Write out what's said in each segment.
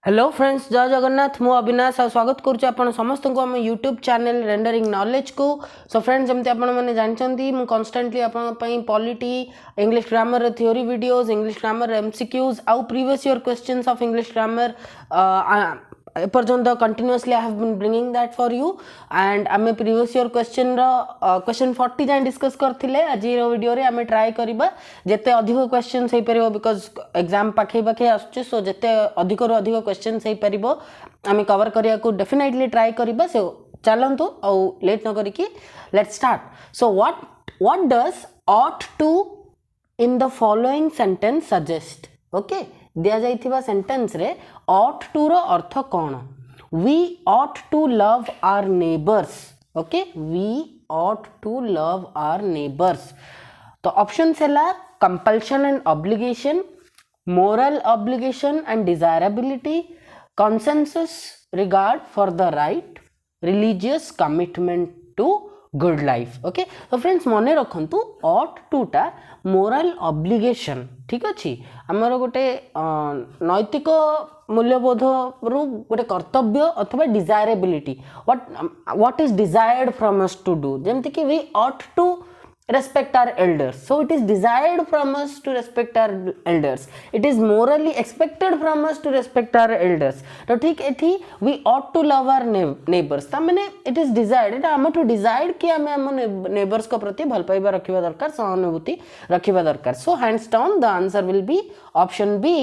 Hello friends, जय जगन्नाथ। मु अविनाश आ स्वागत करुच्ची आपण समस्त को आम यूट्यूब चैनल रेंडरिंग नॉलेज को। सो फ्रेंड्स, जमती आपण मैंने जानते मु कन्स्टांटली आपण polity, English grammar theory videos, English grammar MCQs आउ previous year questions of English grammar एपर्यंत continuously I have been bringing that for you. And आम प्रीवियस ईयर क्वेश्चन 40 जाए डिस्कस करते। आज वीडियो रे आम ट्राए करवा जिते अधिक क्वेश्चन हो पार, बिकज एग्जाम पाखे पाखे आसुचे। सो जिते अधिक रू अधिक क्वेश्चन हो पार आम कवर करने को डेफिनेटली ट्राए करवा। सो चलतु आउ लेट न करिकी let's start. So what does ought to in the following sentence suggest. Okay, दिया जाइथिबा सेंटेंस रे ought to रो अर्थ कौन? We ought to love our neighbors. Okay, we ought to love our neighbors. तो ऑप्शन है compulsion and obligation, moral obligation and desirability, consensus regard for the right, religious commitment to good life. Okay, तो friends मन रखु ought to टा morale obligation, ठीक अच्छे, आमर गोटे नैतिक मूल्यबोध रु गोटे कर्तव्य अथवा desirability, what is desired from us to do, जेमती कि we ought to respect our elders. So it is desired from us to respect our elders. It is morally expected from us to respect our elders. तो ठीक एथी we ought to love our neighbors. ता माने it is desired, एटा हम to decide कि हमें हम neighbors को प्रति भल पाइबा रखिबा दरकार, सहानुभूति रखिबा दरकार. So hands down the answer will be option B,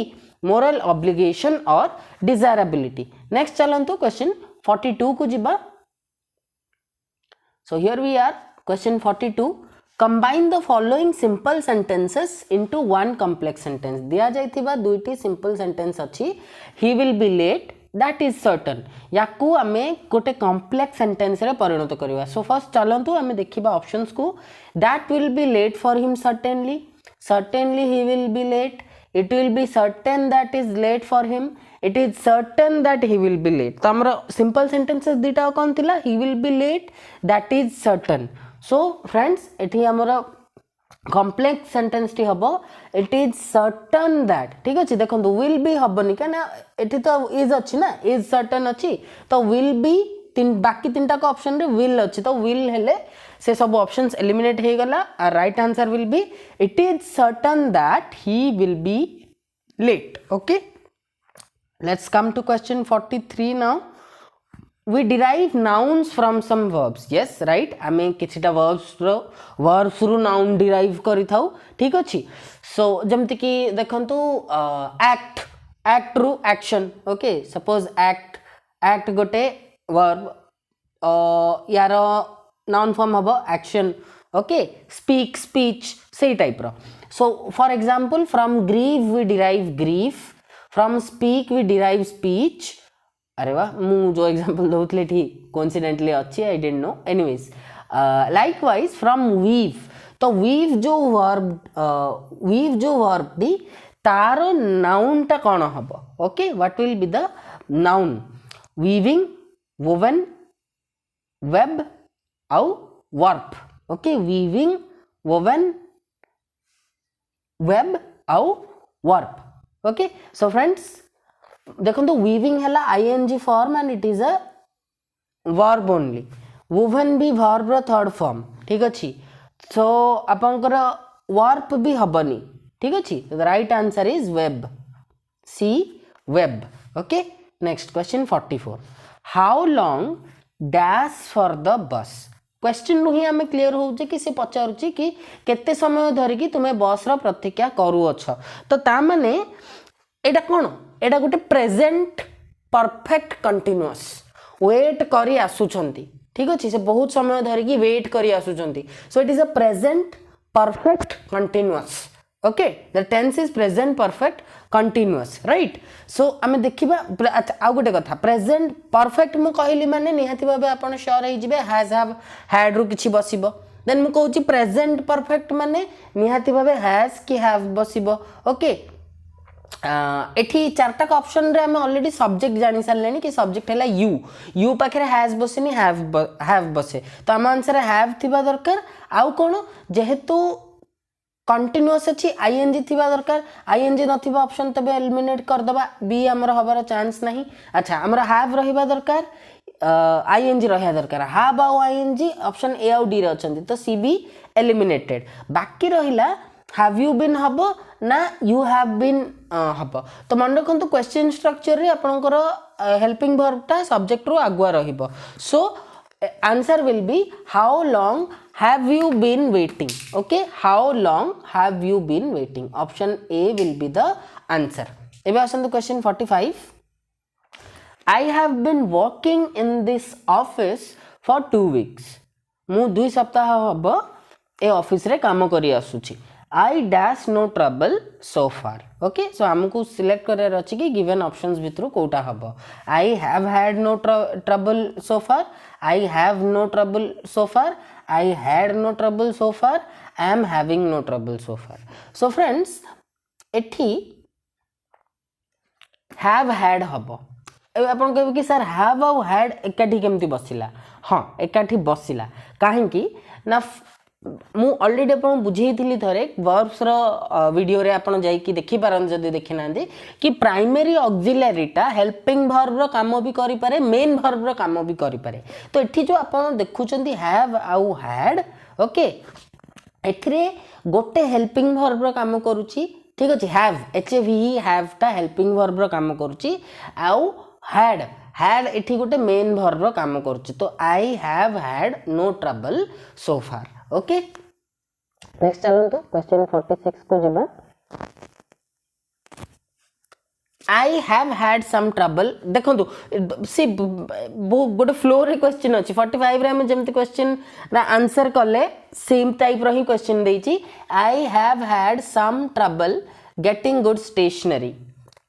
moral obligation or desirability. Next चलंतु question 42 को जिबा. So here we are, question 42. Combine the following simple sentences into one complex sentence. दिया जाइथिबा दुईटी simple sentence अच्छी. He will be late, that is certain. याकू आमे गोटे complex sentence रे परिणत करिवा. So first चलंतु आमे देखिबा options को. That will be late for him certainly. Certainly he will be late. It will be certain that is late for him. It is certain that he will be late. तो हमरा simple sentences दीटा कौन थिला? He will be late, that is certain. So friends, एठी हमरा complex sentence T हबो it is certain that, ठीक अछि। देखंतु विल बी हबनी काना एठी तो इज अछि ना, इज सर्टन अछि, तो विल बी बाकी तीनटा का ऑप्शन रे विल अछि, तो विल हेले से सब ऑप्शंस एलिमिनेट हे गला। Right answer will be it is certain that he will be late. Okay, let's come to question 43 now. We derive nouns from some verbs. Yes, right, आमे किछिटा verbs रु noun derive करि थाउ, ठीक अछि। सो जमति कि देखंतु act रु action. ओके, सपोज act गोटे verb, यार noun form हबो action. ओके, speech से टाइप रो. So for example, from grieve we derive grief, from speak we derive speech. अरे वाह, मु जो एग्जांपल दउतले ठीक कोइंसिडेंटली अच्छी, I didn't know. Anyways, likewise from weave, तो वीव जो वर्ब दी तार नाउन टा कौन हबो? Okay, what will be the noun? Weaving, woven, web आउ warp. Okay, weaving, woven, web आउ वर्प. ओके, सो फ्रेंड्स देखो, वीविंग है ING form and it is a verb only. Woven भी वर्ब रो थर्ड फॉर्म, ठीक अच्छी. So आपनकर verb भी हबनी, ठीक अच्छी. The right answer is web, see web. Okay, next question 44. How long dash for the bus. Question नु ही हमें क्लियर हो जे कि से पचारुची कि केते समय धरिकी तुमे बस रो प्रतीक्षा करू अछ. तो ता माने एटा कोन? एटा गोटे प्रेजेंट परफेक्ट कंटिन्यूअस, वेट करी आसुचंती, ठीक अछि. से बहुत समय धरिकी वेट करी आसुचंती. So it is a present perfect continuous. Okay, the tense is present perfect continuous, right. So आमे देखिबा. अच्छा, आ गोटे कथा, प्रेजेंट परफेक्ट मु कहली माने निहाती भाबे आपण श्योर हे जिबे हैज हैव हैड रु किछि बसिबो. देन मु कहूची प्रेजेंट परफेक्ट माने निहाती भाबे हैज कि हैव बसिबो. ओके, एठी चारटा का ऑप्शन रे हम ऑलरेडी सब्जेक्ट जानि सारलेनी कि सब्जेक्ट हैला यू पाखरे हैज बसेनी हैव बसे. तो आम आंसर हैव थिबा दरकार. आउ कोन, जेहेतु कंटिन्यूअस अच्छी आईएनजी थिबा दरकार आईएनजी नथिबा ऑप्शन तबे एलिमिनेट कर दबा बी हमर हबार चांस नहीं अच्छा हमर हैव रहिबा दरकार आईएनजी रहिया दरकार हैव आ आईएनजी ऑप्शन ए और डी रे अछंती तो सी बी एलिमिनेटेड बाकी रहिला हैव यू बीन हबो ना यू हैव बीन हबो तो मन रखंतु क्वेश्चन स्ट्रक्चर रे आपनकर हेल्पिंग वर्ब ता सब्जेक्ट रो आगुआ रहिबो सो answer will be how long have you been waiting okay how long have you been waiting option A will be the answer ebe asantu question 45 I have been working in this office for 2 weeks mu 2 सप्ताह हबो ए office रे काम करी आसुची I dash no trouble so far okay so हमको select करार अछि कि गिवन ऑप्शंस भितरु कोटा हबो I have had no trouble so far I have no trouble so far I had no trouble so far I am having no trouble so far so friends एठी have had हबो ए आपण कहबे कि sir have और had एकाठी केमती बसिला हां एकाठी बसिला काहे कि ना मु ऑलरेडी आपन बुझेइथिली थरे वर्ब्स रो वीडियो रे आपन जाई कि देखि पारन जदी देखि नांदी कि प्राइमरी ऑक्सिलरी टा हेल्पिंग वर्ब रो काम भी करि पारे मेन वर्ब रो काम भी करि पारे तो एठी जो आपन देखुचंदी हैव आउ हैड ओके एथरे गोटे हेल्पिंग वर्ब रो काम करूची ठीक अछि have H A V have टा हेल्पिंग वर्ब रो काम करूची आउ हैड हैड एठी गोटे मेन वर्ब रो काम करूची तो I have had no trouble so far okay next चलंतु क्वेश्चन 46 को जबा I have had some trouble देखंतु सी गोटे फ्लो रे क्वेश्चन अछि 45 रे हम जेमति क्वेश्चन ना आंसर करले सेम टाइप रो ही क्वेश्चन देछि I have had some trouble getting good stationery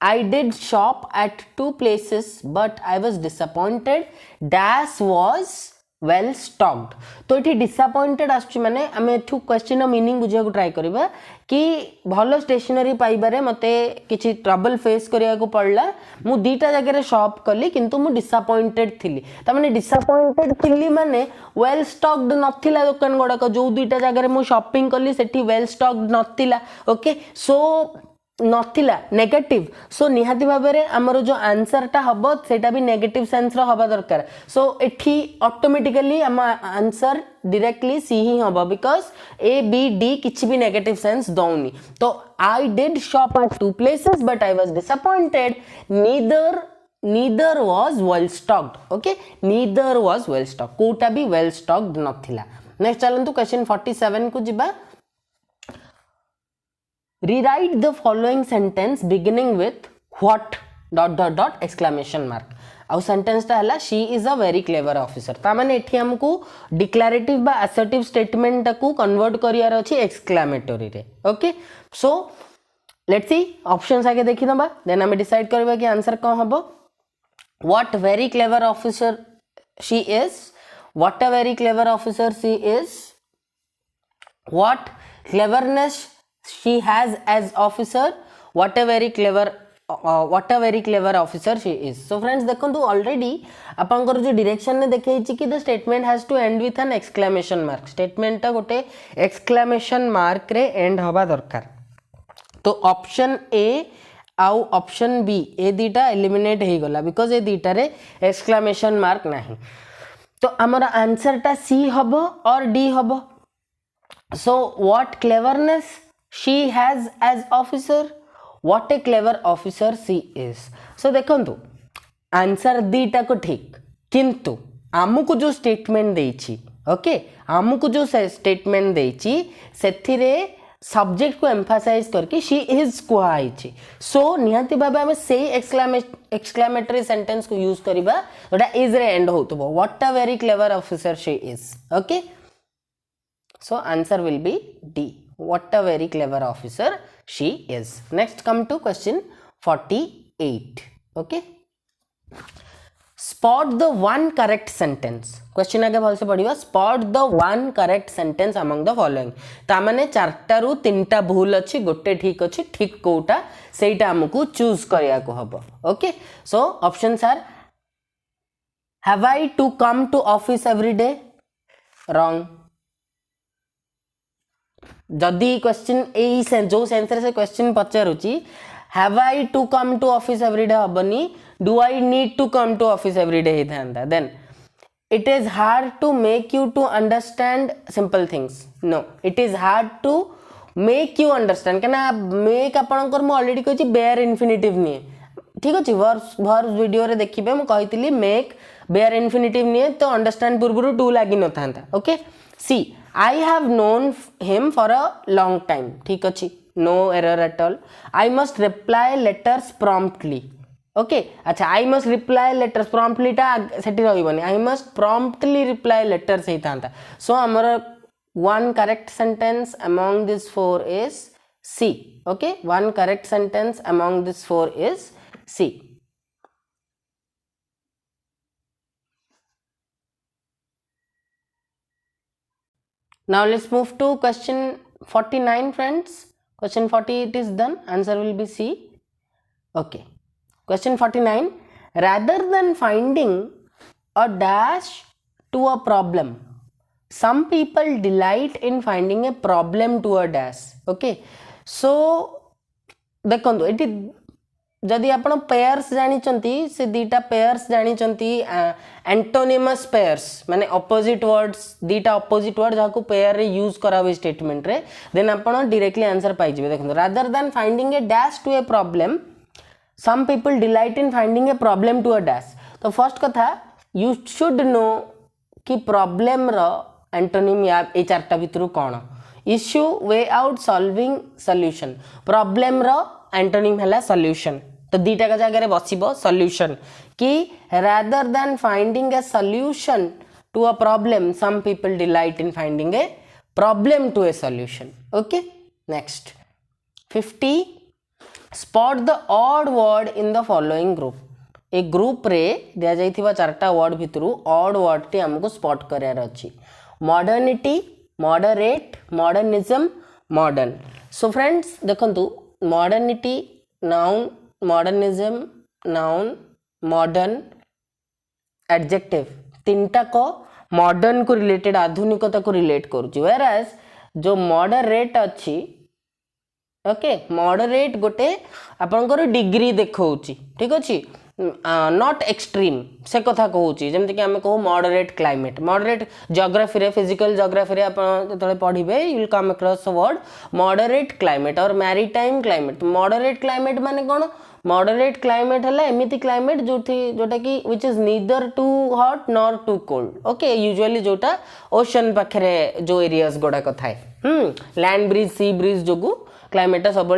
I did shop at 2 places but I was disappointed dash was well stocked तो ये disappointed आसुची माने आमे एठू क्वेश्चन मीनिंग बुझिया को ट्राई करबा कि भलो स्टेशनरी पाइबारे मते किछि ट्रबल फेस करिया को पड़ला मु दीटा जगह रे शॉप करली किंतु मु डिसअपॉइंटेड थिली त माने डिसअपॉइंटेड थिली माने वेल स्टॉक्ड नथिला दुकान गोडा को जो दीटा जगह रे मु शॉपिंग करली सेठी वेल स्टॉक्ड नथिला ओके सो नथिला नेगेटिव सो निहाती भाबरे हमर जो आंसर टा हबो सेटा भी नेगेटिव सेंस रो हबा दरकार सो एठी ऑटोमेटिकली हम आंसर डायरेक्टली सी ही हबो बिकॉज़ ए बी डी किछि भी नेगेटिव सेंस दउनी तो I did shop at 2 places but I was disappointed neither was well stocked okay neither was well stocked कोटा भी well stocked नथिला नेक्स्ट चलंतु क्वेश्चन 47 को जिबा rewrite the following sentence beginning with what ... exclamation mark आउ sentence ता हला she is a very clever officer ता माने एठी हमकू डिक्लेरेटिव बा असर्टिव स्टेटमेंट को कन्वर्ट करियार अछि एक्सक्लेमेटरी रे okay so let's see options आगे देखि दबा देन हम डिसाइड करबा कि आंसर कोन हबो what very clever officer she is what a very clever officer she is what cleverness she has as officer what a very clever officer she is so friends देखंतु already आपनकर जो direction ने देखै छि कि the statement has to end with an exclamation mark statement ता गोटे exclamation mark रे एंड होबा दरकार तो ऑप्शन ए आउ ऑप्शन बी ए दीटा एलिमिनेट हे गला बिकॉज़ ए दीटा रे एक्सक्लेमेशन मार्क नाही तो हमरा आंसर ता सी हबो और डी हबो so what cleverness she has as officer what a clever officer she is so देखंतु आंसर दीटा को ठीक किंतु आमुको जो स्टेटमेंट देछि ओके आमुको जो स्टेटमेंट देछि सेथिरे सब्जेक्ट को एम्फासाइज करके she is को आइछि सो निहाती भाबे हम से एक्सक्लेमेटरी सेंटेंस को यूज करबा ओटा इज रे and होतबो what a very clever officer she is okay so answer will be D what a very clever officer she is next come to question 48 okay spot the one correct sentence question आगे भल से पढ़िबा spot the one correct sentence among the following ता माने चारटा रु तीनटा भूल अछि गोटे ठीक अछि ठीक कोटा सेटा हमकु चूज करिया को हबो okay so options are have I to come to office every day wrong जदि क्वेश्चन ए जो सेंस रे से क्वेश्चन पचारुची have I to come to office every day हबनी do I need to come to office every day ही था then it is hard to make you to understand simple things no it is hard to make you understand कहना make आपनकर मु already कहछि bare infinitive नहीं ठीक अछि verb video रे देखिबे मु कहितली make bare infinitive नहीं तो understand पूर्वरु टू लागि न थांता okay C I have known him for a long time ठीक अछि no error at all I must reply letters promptly okay अच्छा I must reply letters promptly टा सेठी रहइबनी I must promptly reply letters ही थांता सो हमर one correct sentence among this four is C okay one correct sentence among this four is C now let's move to question 49 friends question 40 it is done answer will be C okay Question 49 rather than finding a dash to a problem some people delight in finding a problem to a dash okay so देखो ये जदि आपण pairs जानी से दीटा pairs जानी antonyms pairs माने opposite words दीटा opposite word जहाँ pair रे यूज करा हुए स्टेटमेंट रे देन आपण डायरेक्टली आंसर पाई जिवे देखो rather than finding a dash to a problem some people delight in finding a problem to a dash तो फर्स्ट कथा you should know कि problem रो एंटोनिम या ए चारटा भितरु कोन issue way out solving solution problem रो antonym हला solution तो दीटा का जगह रे बसिबो solution कि rather than finding a solution to a problem some people delight in finding a problem to a solution okay next 50 spot the odd word in the following group A group रे दिया जाइथिबा चारटा word भितरु odd word T हमको spot करार अछि modernity moderate modernism modern so friends देखंतु modernity noun modernism noun modern adjective तीनटा को modern को related आधुनिकता को रिलेट करूची whereas जो moderate अछि ओके मॉडरेट गोटे आपनकर डिग्री देखौची ठीक अछि नॉट एक्सट्रीम से कथा कहूची जेमति कि हमें कहू मॉडरेट क्लाइमेट मॉडरेट ज्योग्राफी रे फिजिकल ज्योग्राफी रे आपण जतले पढिबे you will come across the word moderate climate और मैरीटाइम क्लाइमेट मॉडरेट क्लाइमेट माने कोन मॉडरेट क्लाइमेट हला एमिति क्लाइमेट जोटा कि which is neither too hot nor too cold okay usually जोटा ओशन पाखरे जो एरियाज गोडा कथाय लैंड ब्रिज सी ब्रिज जोगु क्लाइमेट सब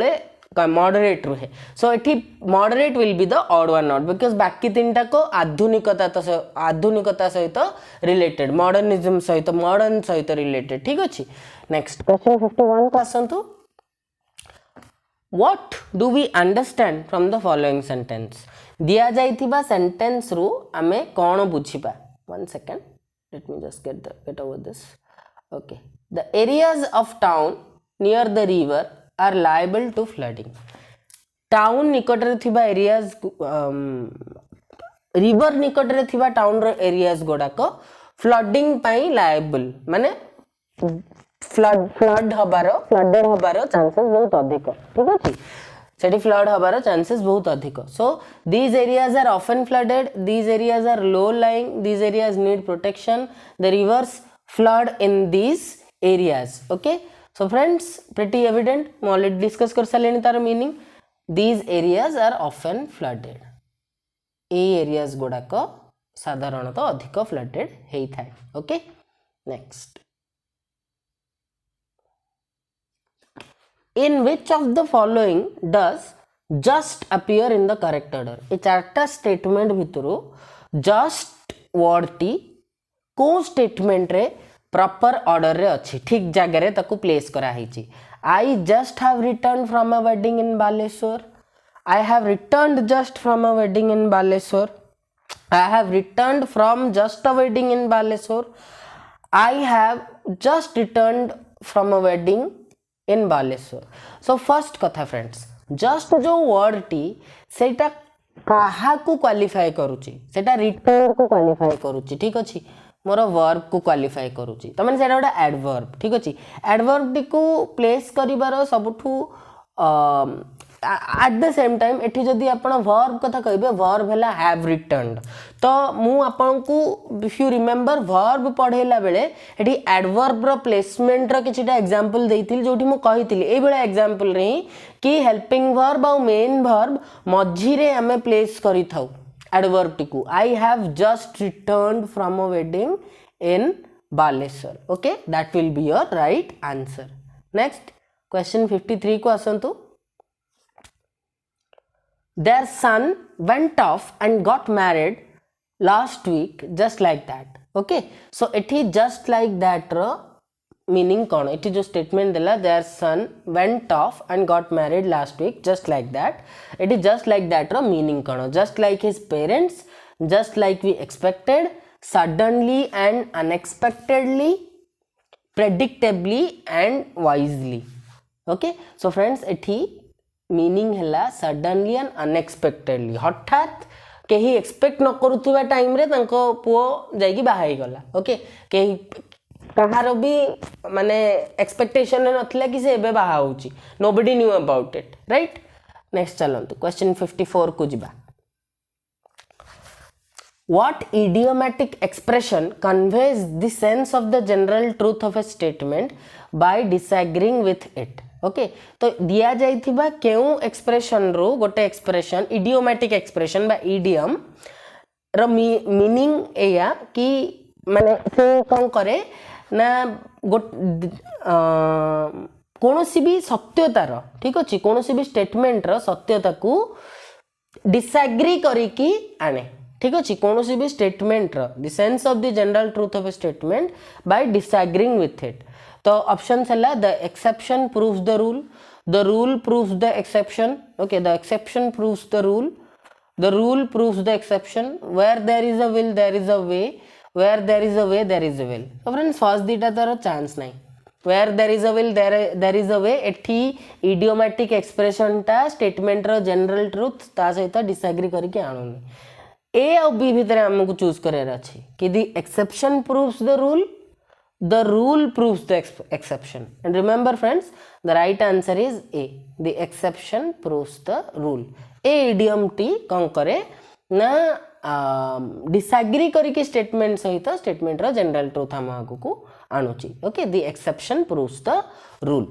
मॉडरेट रुहे सो एठी moderate will be the odd one not because बाकी तीनटा को आधुनिकता सहित रिलेटेड मॉडर्निज्म सहित मॉडर्न सहित रिलेटेड ठीक अछि नेक्स्ट क्वेश्चन 51 को आसंतु what do we understand from the following sentence दिया जाइथिबा सेंटेंस रु हमें कोन बुझिबा one second let me just get over this okay the areas of town near the river are liable to flooding town निकट रे थिबा एरियाज रिवर निकट रे थिबा टाउन रो एरियाज गोडा को फ्लडिंग पाई लायबल माने फ्लडेड हबारो चांसेस बहुत अधिक ठीक अछि सेठी फ्लड हबारो चांसेस बहुत अधिक so these areas are often flooded these areas are low lying these areas need protection the rivers flood in these areas okay So friends, pretty evident. मैं already discuss कर सालेनी तार meaning. These areas are often flooded. A areas गुड़ा को साधारणतः अधिक flooded है था. Okay. Next. In which of the following does just appear in the correct order? ये चारटा statement भितरु just word टी को statement रे प्रॉपर ऑर्डर रे अच्छी ठीक जगह रे ताकू प्लेस करा हिची I just have return from a wedding in Baleshwar I have returned just from a wedding in Baleshwar I have returned from just a wedding in Baleshwar I have just returned from a wedding in Baleshwar so first कथा friends just जो word T सेटा काहा को qualify करूची सेटा return को qualify करूची ठीक अछि मोर वर्ब को क्वालिफाई करूची तमें से गोटे एडवर्ब ठीक अच्छे एडवर्ब टी को प्लेस कर सबुठू एट द सेम टाइम एठी जदि आपण वर्ब कथा कहबे वर्ब हैला हैव रिटर्न्ड तो मु आपन को इफ यू रिमेंबर वर्ब पढ़ेला बेले एठी एडवर्ब रो प्लेसमेंट रो किछटा एग्जांपल देइतिल जोठी मु कहितिली ए बेला एग्जांपल रे कि हेल्पिंग वर्ब और मेन वर्ब मझी रे हमें प्लेस करि थाउ एडवर्ब टी को I have just returned from a wedding in Baleshwar okay that will be your right answer next question 53 को आसंतु their son went off and got married last week just like that okay so it is just like that ro meaning kon it is jo statement dela their son went off and got married last week just like that it is just like that ro meaning kon just like his parents just like we expected suddenly and unexpectedly predictably and wisely okay so friends it meaning है suddenly and unexpectedly हठात कहीं expect न करुवा time रे तांको पुओ जाइकी बाहाई गला okay कहीं कहार भी माने एक्सपेक्टेशन नथिला कि से एबे बाहा होची nobody knew about it right next चलंतु क्वेश्चन 54 को जिबा What idiomatic expression conveys the sense of the general truth of a statement by disagreeing with it? Okay तो दिया जाइथिबा केउ एक्सप्रेशन रो गोटे एक्सप्रेशन इडियोमैटिक एक्सप्रेशन बा इडियम रो मीनिंग एया कि माने से कोन करे ना कोनोसी भी सत्यतार ठीक अछि कोनोसी भी स्टेटमेंट रो सत्यता को डिसएग्री करी कि आने ठीक अच्छे कौन सी भी statement the sense of the general truth of a statement by disagreeing with it तो ऑप्शन है the exception proves the rule proves the exception okay the exception proves the rule proves the exception where there is a will there is a way where there is a way there is a will तो friends first दीटा तार chance नहीं where there is a will there is a वे एठी idiomatic expression टा statement रो general truth ता सहित disagree करके आनुनी ए और बी भितर हमको चूज करार अच्छे कि the exception proves the rule proves the exception and remember friends the right answer is a the exception proves the rule A idiom T कौन करे ना डिसएग्री करके स्टेटमेंट सहित स्टेटमेंट रो जनरल ट्रूथ हम आगु को आणुची okay the exception proves the rule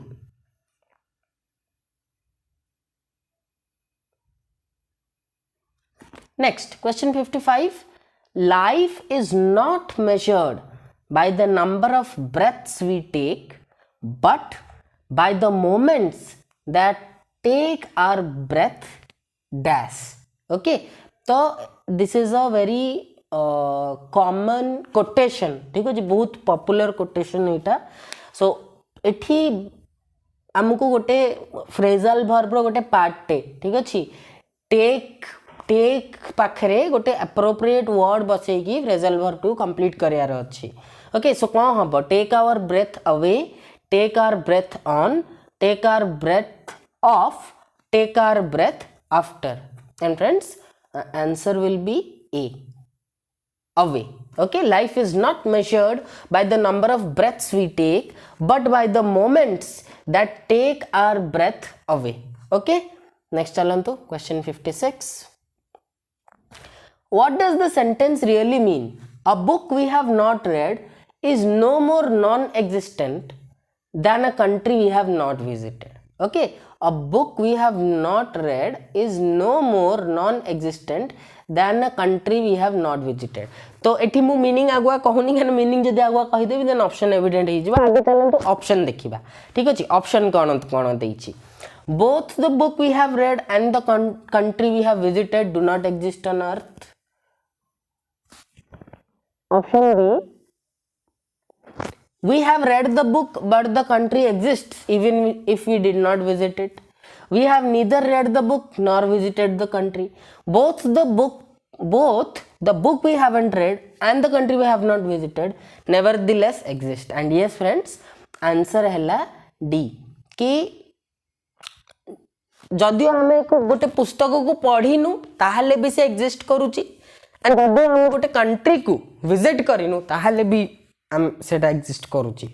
Next, question 55. Life is not measured by the number of breaths we take, but by the moments that take our breath dash. Okay, so this is a very common quotation. ठीक है जी बहुत popular quotation इटा. So इठी हमको गोटे phrasal verb रो गोटे part टे ठीक अच्छी टेक पाखरे गोटे एप्रोप्रिएट वर्ड बसैकी फ्रेजल वर्ब टू कंप्लीट करियार अछि ओके सो कोन हबो take our breath away take our breath on take our breath off take our breath after and friends answer will be A away okay life is not measured by the number of breaths we take but by the moments that take our breath away okay next chalantu question 56. What does the sentence really mean? A book we have not read is no more non-existent than a country we have not visited. Okay, a book we have not read is no more non-existent than a country we have not visited. तो एठी मु meaning आगुआ कहूनी कान meaning जदि आगुआ कहि देबी then option evident हो जिबा आगे चलंतु option देखिबा ठीक अछि ऑप्शन कोन देइछि both the book we have read and the country we have visited do not exist on earth. Option B, we have read the book but the country exists even if we did not visit it. We have neither read the book nor visited the country. Both the book we haven't read and the country we have not visited nevertheless exist. And yes friends, answer है D कि जदियो आमे गोटे पुस्तक को पढ़ीनु ताहले भी से exist करूची एंड जदि हम गोटे कंट्री को विजिट करिनु ताहले भी हम सेटा एग्जिस्ट करूची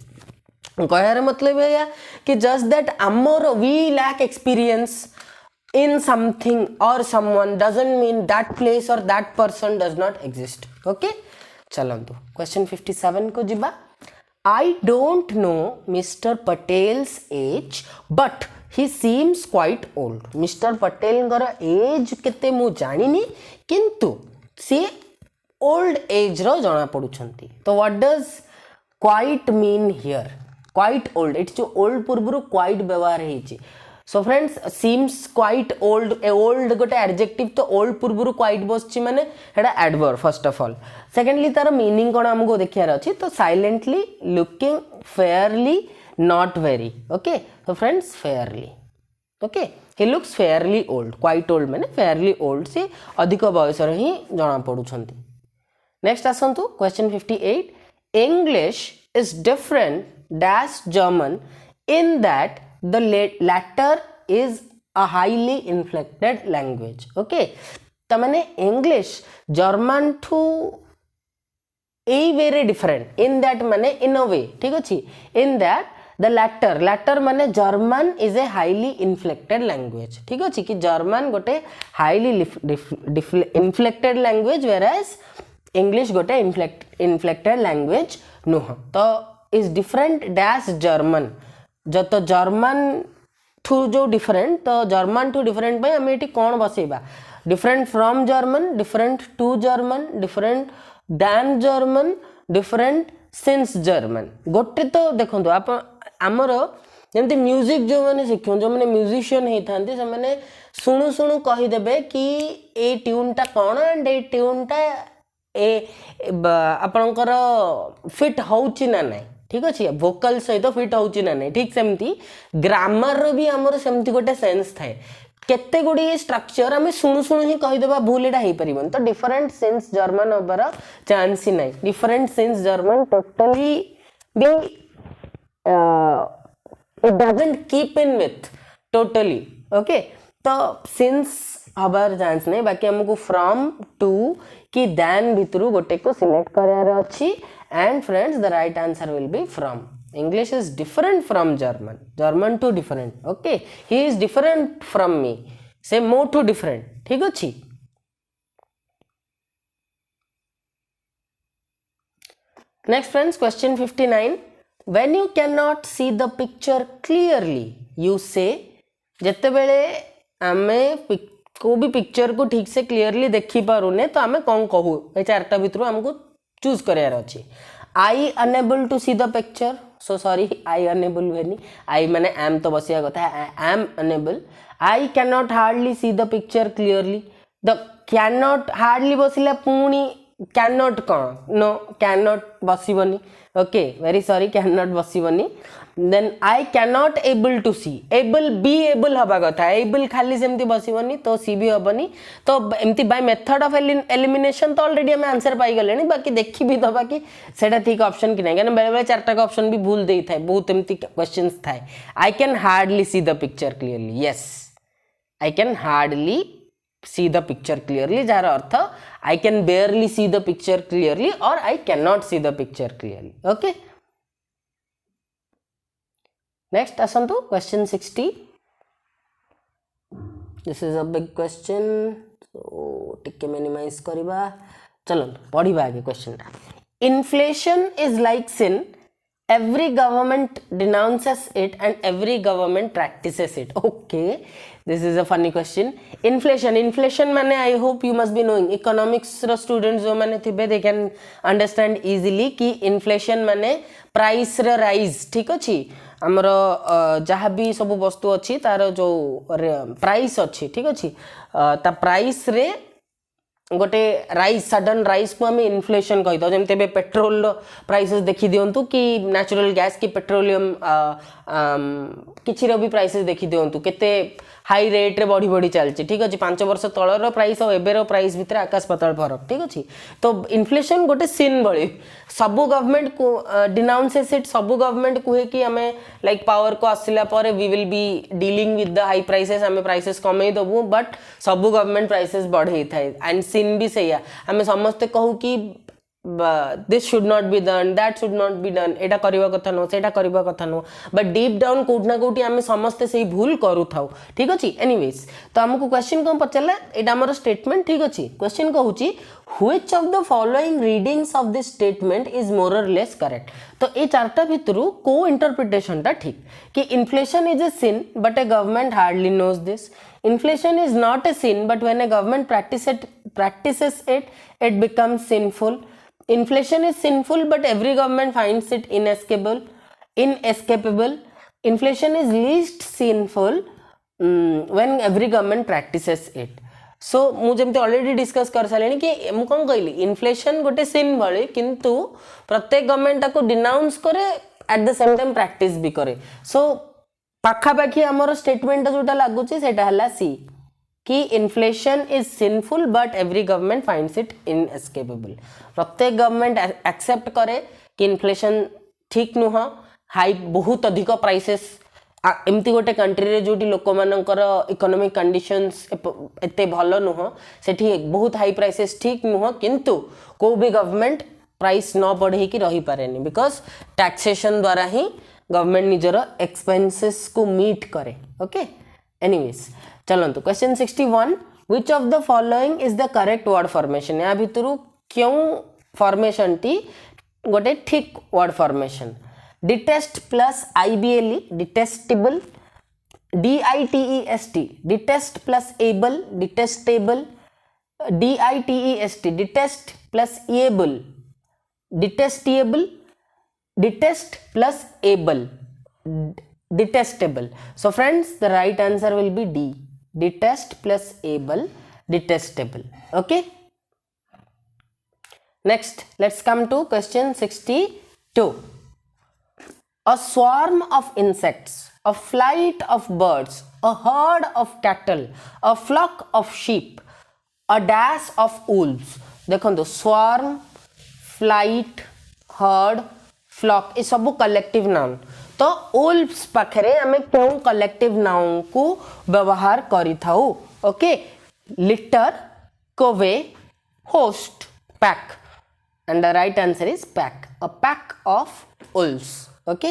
कहयार मतलब है कि जस्ट दैट आमर we lack experience in something or someone doesn't mean that place or that person does not exist. Okay, chalantu question 57 को जिबा. I don't know Mr. Patel's age but he seems quite old. Mr. Patel गर age केते मु जानिनी किंतु से old age रो जाना पडुछंती. तो what does quite mean here? Quite old, it's जो old पूर्वरु quite व्यवहार हेची. So friends seems quite old old गोटे एडजेक्टिव तो ओल्ड पूर्व क्वाइट बसची माने हेडा adverb first of all. Secondly तार मीनिंग कौन आमको देखार अच्छी तो silently looking fairly not very. Okay तो friends fairly okay he looks fairly old quite old माने फेयरली ओल्ड से अधिक बयस ही जना पड़ुछंती. नेक्स्ट आसंतु question 58. English is different dash German in that the latter is a highly inflected language. Okay तो माने English German to a very different in that माने in a way ठीक अच्छी in that the latter माने German is a highly inflected language ठीक अच्छी कि German गोटे highly inflected language whereas English गोटे inflected language नुह. तो is different dash German जो तो जर्मन ठू जो डिफरेंट तो जर्मन ठू डिफरेंट पे हमें ये कौन बसेबा different from German different to German different than German different since German गोटे तो देखो आप आमर जमती म्यूजिक जो मैंने शिखु जो मैंने म्यूजिशियन होता से मैंने शुणु शुणु कहीदेवे कि ए ट्यूनटा कौन एंड ए ट्यूनटा आपणकर फिट होची ना नहीं ठीक अच्छे भोकल सहित फिट होची ना नहीं ठीक सेमती ग्रामर भी आमर सेमती गोटे सेंस थाए केते गुडी स्ट्रक्चर आम शुणु शुणु ही कहीदेवा भूल एटा हो पार तो डिफरेंट सेंस जर्मन हबार चांस ही ना डिफरेंट सेंस जर्मन टोटली भी it doesn't keep in with totally. Okay तो सिंस हबार चांस नहीं बाकी हमको फ्रॉम टू कि दैन भितर गोटे को सिलेक्ट करार अच्छी. And friends, the right answer will be from. English is different from German. German too different. Okay, he is different from me. Say more too different. ठीक अच्छी. Next friends, question 59. When you cannot see the picture clearly, you say जत्ते बेले आमे को भी picture को ठीक से क्लियरली देखी पारुने तो आमे कौन कहू ए चारटा भितर हमको चूज करार अच्छी. I unable to see the picture so sorry I unable हुए आई मैंने एम तो बसिया कथा I am unable. I can not hardly see the picture clearly the can not hardly बसिला पुणी कैन नॉट कौन नो कैन नॉट बसबनी. Okay very sorry can not बसबनी. Then I can not able to see able be able हवा कथा able खाली सेमती बसबनी तो सी भी हेनी तो एमती बाय मेथड ऑफ एलिमिनेशन तो ऑलरेडी आम आंसर पाई गले बाकी देखी भी दबा कि सेटा ठीक ऑप्शन कि नहीं कहना बेले बेले चारटा का ऑप्शन भी भूल दे थाए बहुत एमती क्वेश्चंस थाए. I can hardly see the picture clearly yes I can hardly see the picture clearly जार अर्थ I can barely see the picture clearly और I can not see the picture clearly. Okay next आसंतु question 60. This is a big question so टिके minimize करबा. चलो पढ़िबा आगे क्वेश्चन टा. Inflation is like sin every government denounces it and every government practices it. Okay, this is a funny question. Inflation माने I hope you must be knowing economics रो students जो माने थिबे they can understand easily कि inflation माने price रो rise ठीक अछि हमर जहाँ भी सब वस्तु अछि तार जो प्राइस अछि ठीक अछि ता प्राइस रे गोटे राइस सडन राइस को आम इन्फ्लेशन कही दो जमी पेट्रोल प्राइसेस देखी दिंतु कि नेचुरल गैस कि पेट्रोलियम किसी भी प्राइसेस देखी दिंतु केते हाई रेट रे बढ़ी बढ़ी चलती ठीक अच्छे 5 वर्ष तलर प्राइस और एबेर प्राइस भितर आकाश पाताल फरक ठीक अच्छे. तो इन्फ्लेशन गोटे सीन भली सबू गवर्नमेंट को डिनाउंसेस इट सबू गवर्नमेंट कहे कि आम लाइक पावर को आसला पर we will be dealing with the high prices आम प्राइसेस कमे दबू बट सबू गवर्नमेंट प्राइसेस बढ़े थाए एंड sin भी सैया आम समस्ते कहू कि this should not be done, that should not be done, एटा करबा कथा नो सेटा करबा कथा नो, बट डीप डाउन कोठ ना कोठी आमे समस्त से भूल करू थाउ ठीक अछि। एनीवेज तो हमको क्वेश्चन कोन पचले एटा हमर स्टेटमेंट ठीक अछि। क्वेश्चन कहूची which of the following readings of this statement is more or less correct. तो ए चारटा भितरु को इंटरप्रिटेशन टा ठीक कि inflation is a sin but a government hardly knows this, inflation is not a sin but when a government practices it becomes sinful, inflation is sinful but every government finds it inescapable, inflation is least sinful when every government practices it। सो मुझे already discuss कर सारे कि मु कौन कहली inflation गोटे सिन भाई किंतु प्रत्येक गवर्नमेंट को डिनाउंस करे at the same time practice भी करे। सो पाखापाखि आमर स्टेटमेंट जोटा लगुच सी कि inflation is sinful but every government finds it inescapable. प्रत्येक गवर्नमेंट एक्सेप्ट करे कि इन्फ्लेशन ठीक नुह, हाई बहुत अधिक प्राइसेस एमती गोटे कंट्री रे जोटी लोक मानकर इकोनॉमिक कंडीशंस एते भलो नुह सेठी बहुत हाई प्राइसेस ठीक नुह किंतु को भी गवर्नमेंट प्राइस न बढ़े कि रही पारेनी बिकॉज टैक्सेशन द्वारा ही गवर्नमेंट निजर एक्सपेंसेस को मीट करे। ओके एनीवेज चलंतु question 61 which of the following is the correct word formation. या भितरु क्यों फॉर्मेशन टी गोटे ठीक word formation. Detest plus IBLE detestable, DITEST detest plus able detestable, DITEST detest plus able detestable, detest plus able detestable। So friends the right answer will be D, detest plus able detestable। okay next let's come to question 62। a swarm of insects, a flight of birds, a herd of cattle, a flock of sheep, a dash of wolves। देखो swarm, flight, herd, flock ये सब collective noun. तो wolves पाखरे हमें क्यों collective noun को व्यवहार करी थाउ। Okay litter, covey, host, pack and the right answer is pack, a pack of wolves। Okay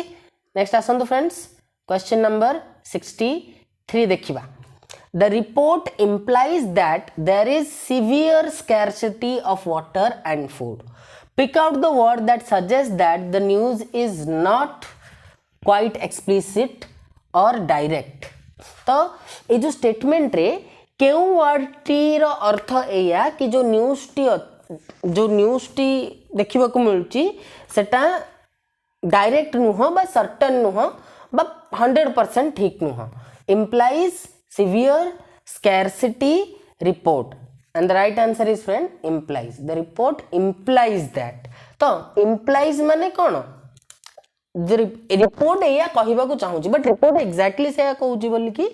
next आसंतु फ्रेंड्स क्वेश्चन नंबर 63 देखिबा। The report implies that there is severe scarcity of water and food. Pick out the word that suggests that the news is not quite explicit or direct। तो ये जो statement रे केउ word T रो अर्थ एया कि जो news T देखिबा को मिलची सेटा डायरेक्ट नुह बा सर्टेन नुह बा 100% ठीक नुह। implies severe scarcity report and the right answer is friend implies, the report implies that। तो implies माने कौन रिपोर्ट या कहबा को चाहूची बट रिपोर्ट एग्जैक्टली से कहूची बोली कि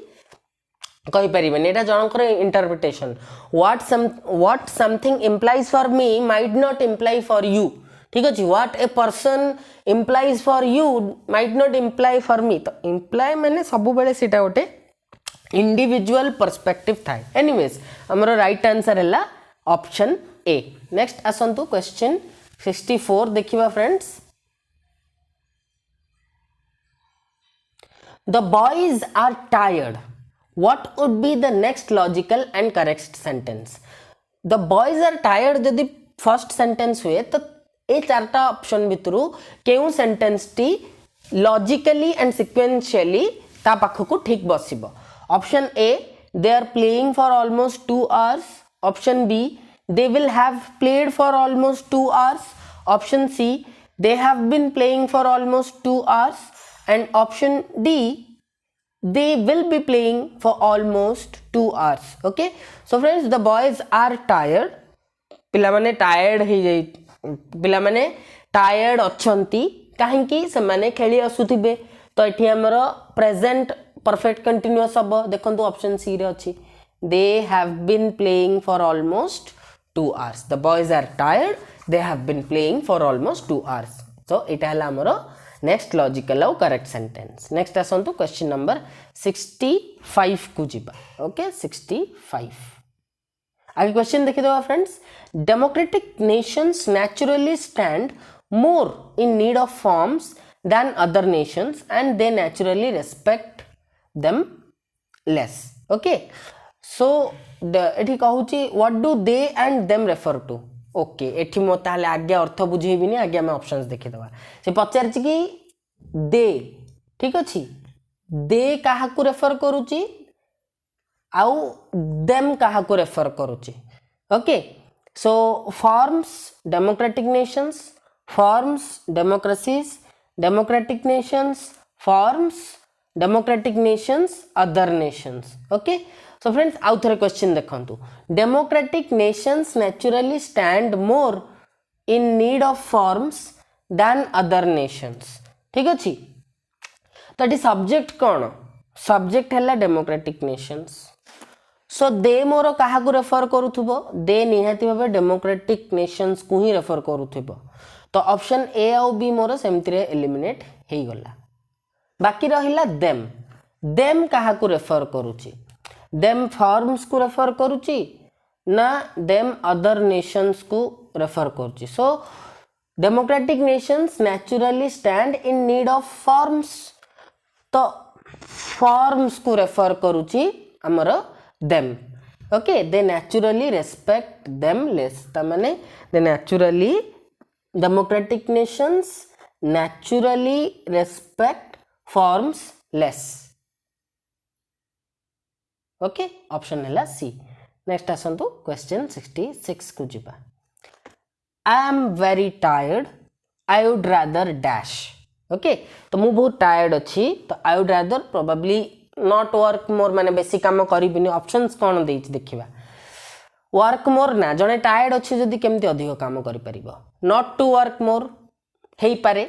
कहि परिबेनी एटा जनकर interpretation. What something implies for me might not imply for you। ठीक अछि what a person implies for you might not imply for me। तो imply माने सब बेले सेटा गोटे इंडिविजुअल पर्सपेक्टिव थाए। एनीवेज हमर राइट आंसर हैला ऑप्शन ए। नेक्स्ट आसंतु क्वेश्चन 64 देखिबा friends. The boys are tired. What would be the next logical and correct sentence? The boys are tired जदि फर्स्ट सेंटेंस हुए तो ए चारटा ऑप्शन भितरु केउ सेंटेंस टी लॉजिकली एंड सिक्वेंशियली ता पाखकु ठीक बसिबो। Option A they are playing for almost 2 hours, option B they will have played for almost 2 hours, option C they have been playing for almost 2 hours, and option D they will be playing for almost 2 hours। okay so friends the boys are tired, पिला माने tired हे जाई, पिला माने tired अछंती काहेकि से माने खेली आसुथिबे। तो एठी हमर प्रेजेंट परफेक्ट कंटीन्यूअस अब देखंतु ऑप्शन सी रे अछि they have been playing for almost 2 hours, the boys are tired they have been playing for almost 2 hours। so एटा हला हमर नेक्स्ट लॉजिकल और करेक्ट सेंटेंस। नेक्स्ट आसंतु क्वेश्चन नंबर 65 को जिबा। ओके 65 आगे क्वेश्चन देखिदेवा friends, democratic nations naturally stand more in need of forms than other nations and they naturally respect them less. Okay, so एठी कहूची what do they and them refer to. Okay एठी मो ताले आगे अर्थ बुझेबिनी, आगे हम options देखि दवा। से पचारछि कि दे, ठीक अछि, दे काहा को रेफर करूची आउ देम काहा को रेफर करूची। Okay, so forms democratic nations, forms democracies, democratic nations, forms democratic nations, other nations. Okay, so friends आउ थरे क्वेश्चन देखंतु, democratic nations naturally stand more in need of forms than other nations. ठीक अछि, तो eighty subject कोन, subject हैला democratic Nations. सो दे मोर काहा को refer करूथबो, दे निहाती भाबे डेमोक्रेटिक नेशंस को ही रेफर करूथबो। तो ऑप्शन ए आउ बी मोर सेमती एलिमिनेट हो गला। बाकी रहिला देम, देम काहा को रेफर करूची, देम फॉर्म्स को रेफर करूची ना देम अदर नेशंस को रेफर करूची। So democratic nations naturally stand in need of forms, तो फॉर्म्स को रेफर करूची हमर them. Okay, they naturally respect them less, तमाने they naturally democratic nations naturally respect forms less. Okay, option है C. Next आसंतु question 66 को जिबा। I am very tired, I would rather dash. Okay, तो मु बहुत टायर्ड अच्छी, तो I would rather probably not work more, माने बेसी काम करिबिनी। ऑप्शंस कोन देइछि देखिबा। वर्क मोर ना, जने टायर्ड अच्छे जदि केमती अधिक काम करि परिबो, नॉट टू वर्क मोर हेई पारे,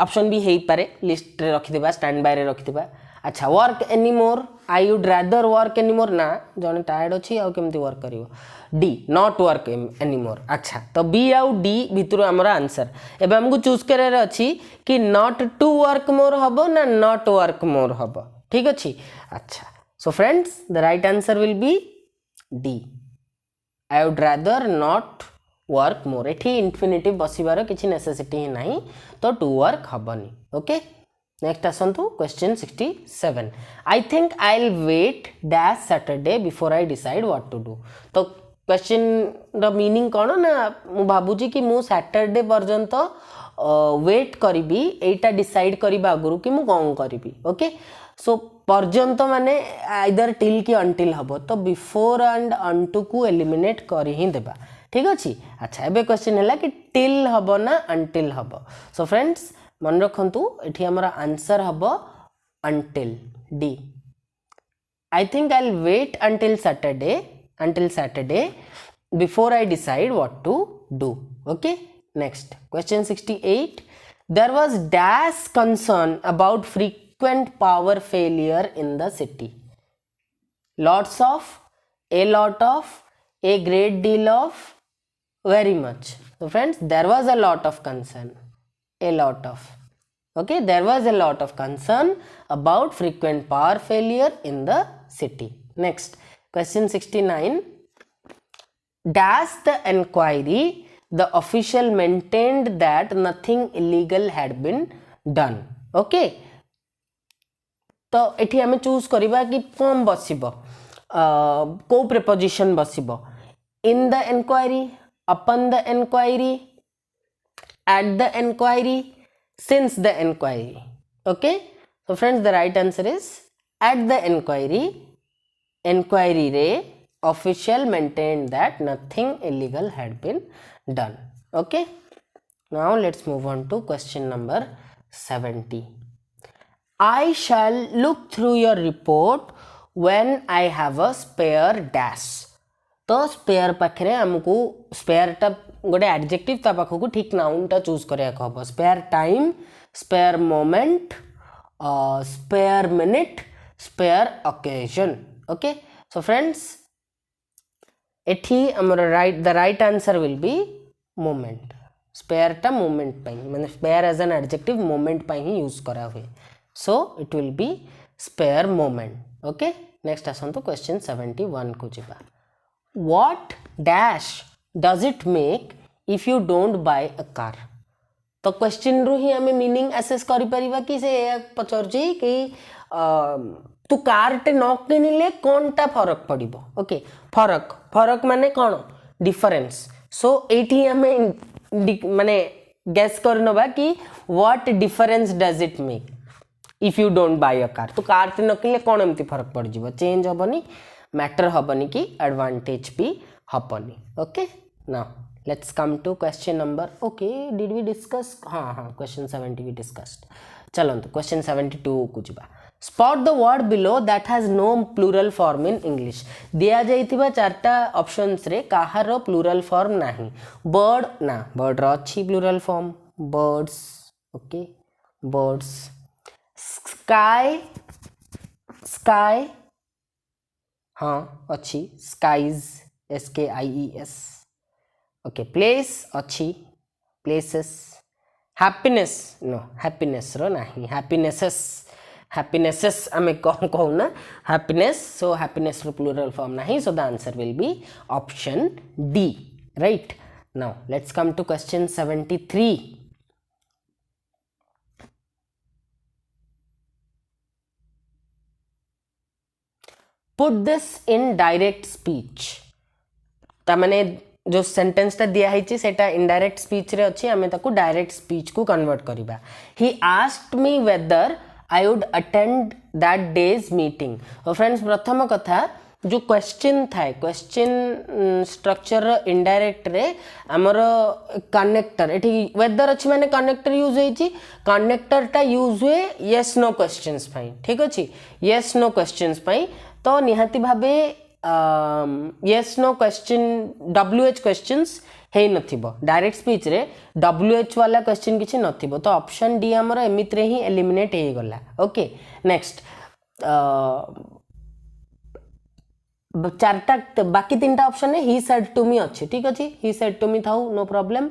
ऑप्शन भी हेई पारे, लिस्ट रे रखि देबा, स्टैंड बाय रे रखि देबा। अच्छा, work any more, I would rather work any more ना, जने टायर्ड अछि आ केमती वर्क करिवो, D not work any more. अच्छा, तो बी आउ डी भितरु हमर आंसर एबे हमकु चूज करे रे अछि कि नॉट टू वर्क मोर हबो ना नॉट वर्क मोर हबो। ठीक अछि। अच्छा, so friends the right answer will be D. I would rather not work more। एठी इन्फिनिटिव बसिबार किछि नेसेसिटी ही नाही, तो टू वर्क हबनी। ओके, नेक्स्ट आसंतु question 67। I think I'll wait dash Saturday before I decide what to do। तो question the meaning कोन ना, मु भाबुची कि मु सैटरडे पर्यंत वेट करिबी, एटा डिसाइड करिबा आगुरु कि मु कोन करिबी। ओके, सो पर्यंत माने आइदर टिल कि अंटिल हबो, तो बिफोर एंड अनटू को एलिमिनेट कर ही देबा। ठीक अछि। अच्छा, एबे क्वेश्चन हैला कि टिल हबो ना अंटिल हबो। सो फ्रेंड्स मन रखंतु, एठी हमरा आंसर हबो until, D. I think I will wait until Saturday before I decide what to do. Okay, next question 68। There was dash concern about frequent power failure in the city, lots of, a lot of, a great deal of, very much। So friends, there was a lot of concern, a lot of, okay, there was a lot of concern about frequent power failure in the city। Next question 69। dash the enquiry, the official maintained that nothing illegal had been done। okay, तो एठी हमें choose करिबा कि कौन बसिबो, को preposition बसिबो, in the enquiry, upon the enquiry, at the enquiry, since the enquiry. Okay, so friends the right answer is at the inquiry रे official maintained that nothing illegal had been done। okay, now let's move on to question number 70। I shall look through your report when I have a spare dash। तो spare पाखरे हमको spare टा गोटे adjective ता पाखको ठीक noun टा choose करिया कहबो, spare time, spare moment, spare minute, spare occasion. Okay, so friends एठी हमर the right answer will be moment. Spare टा मोमेंट पाई, माने spare as an adjective moment पाई ही यूज करा हुए, so it will be spare moment। okay, next आसंतु question 71 को जिबा। what dash does it make if you don't buy a car? तो क्वेश्चन रु ही आम मीनिंग आसेस करिपरिबा कि से पचारुची कि तू कार टे न किनिले कोनटा फरक पड़िबो ओके फरक फरक माने कोन डिफरेंस सो एठी हमें माने गेस करनबा कि what difference does it make if you don't buy a car तो कार टे न किनिले कोन एमती फरक पड़ जिवो चेंज हबनी मैटर हबनी कि एडवांटेज भी हबनी okay now let's come to question number okay did we discuss हाँ question 70 we discussed चलंतु question 72 को जिबा spot the word below that has no plural form in english दिया जाइतिबा चारटा ऑप्शंस रे काहार plural form नाही bird ना bird रो अछि plural form birds okay birds sky sky हाँ अछि skies skies okay place अच्छी places happiness no happiness रो नहीं happinesses आमे कौन कहू ना happiness so happiness रो plural form नहीं so the answer will be option D right now let's come to question 73 put this in direct speech तामने जो sentence टा दिया है सेटा इनडायरेक्ट स्पीच रे अच्छी आमे ताकू डायरेक्ट स्पीच को कन्वर्ट करिबा he asked me whether I would attend that days meeting और फ्रेंड्स प्रथम कथा जो क्वेश्चन थाए क्वेश्चन स्ट्रक्चर इनडायरेक्ट रे हमर कनेक्टर एठी वेदर अच्छी माने कनेक्टर यूज होईची कनेक्टर टा यूज हुए यस नो क्वेश्चंस पई ठीक अछि यस नो क्वेश्चंस पई तो निहाती भाबे yes no question wh questions है नथिबो डायरेक्ट स्पीच रे wh वाला क्वेश्चन किछि नथिबो तो ऑप्शन डी हमर एमित रे ही एलिमिनेट हे गला ओके नेक्स्ट चारटा बाकी तीनटा ऑप्शन है ही सेड टू मी अच्छे ठीक अछि ही सेड टू मी थाउ नो प्रॉब्लम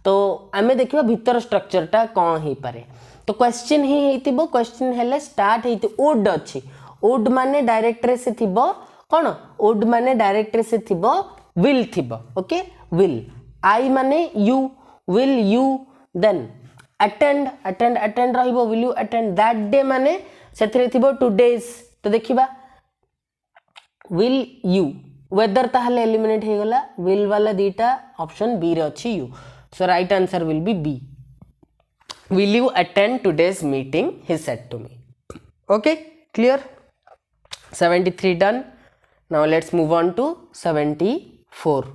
तो आमे देखिबा भीतर स्ट्रक्चर टा कोन हे पारे तो क्वेश्चन ही हेतिबो क्वेश्चन हेले स्टार्ट हेति वुड अछि वुड माने डायरेक्ट रे से थिबो कौन वुड माने डायरेक्ट से थिबो विल थिबो ओके विल आई माने you will you then attend attend attend रहिबो will you attend that day माने सेथरे थिबो टुडेज तो देखिबा विल यू वेदर ताहले एलिमिनेट हे गला विल वाला दीटा ऑप्शन बी रे अछि you so right answer will be B will you attend today's meeting he said to me okay clear 73 done now let's move on to 74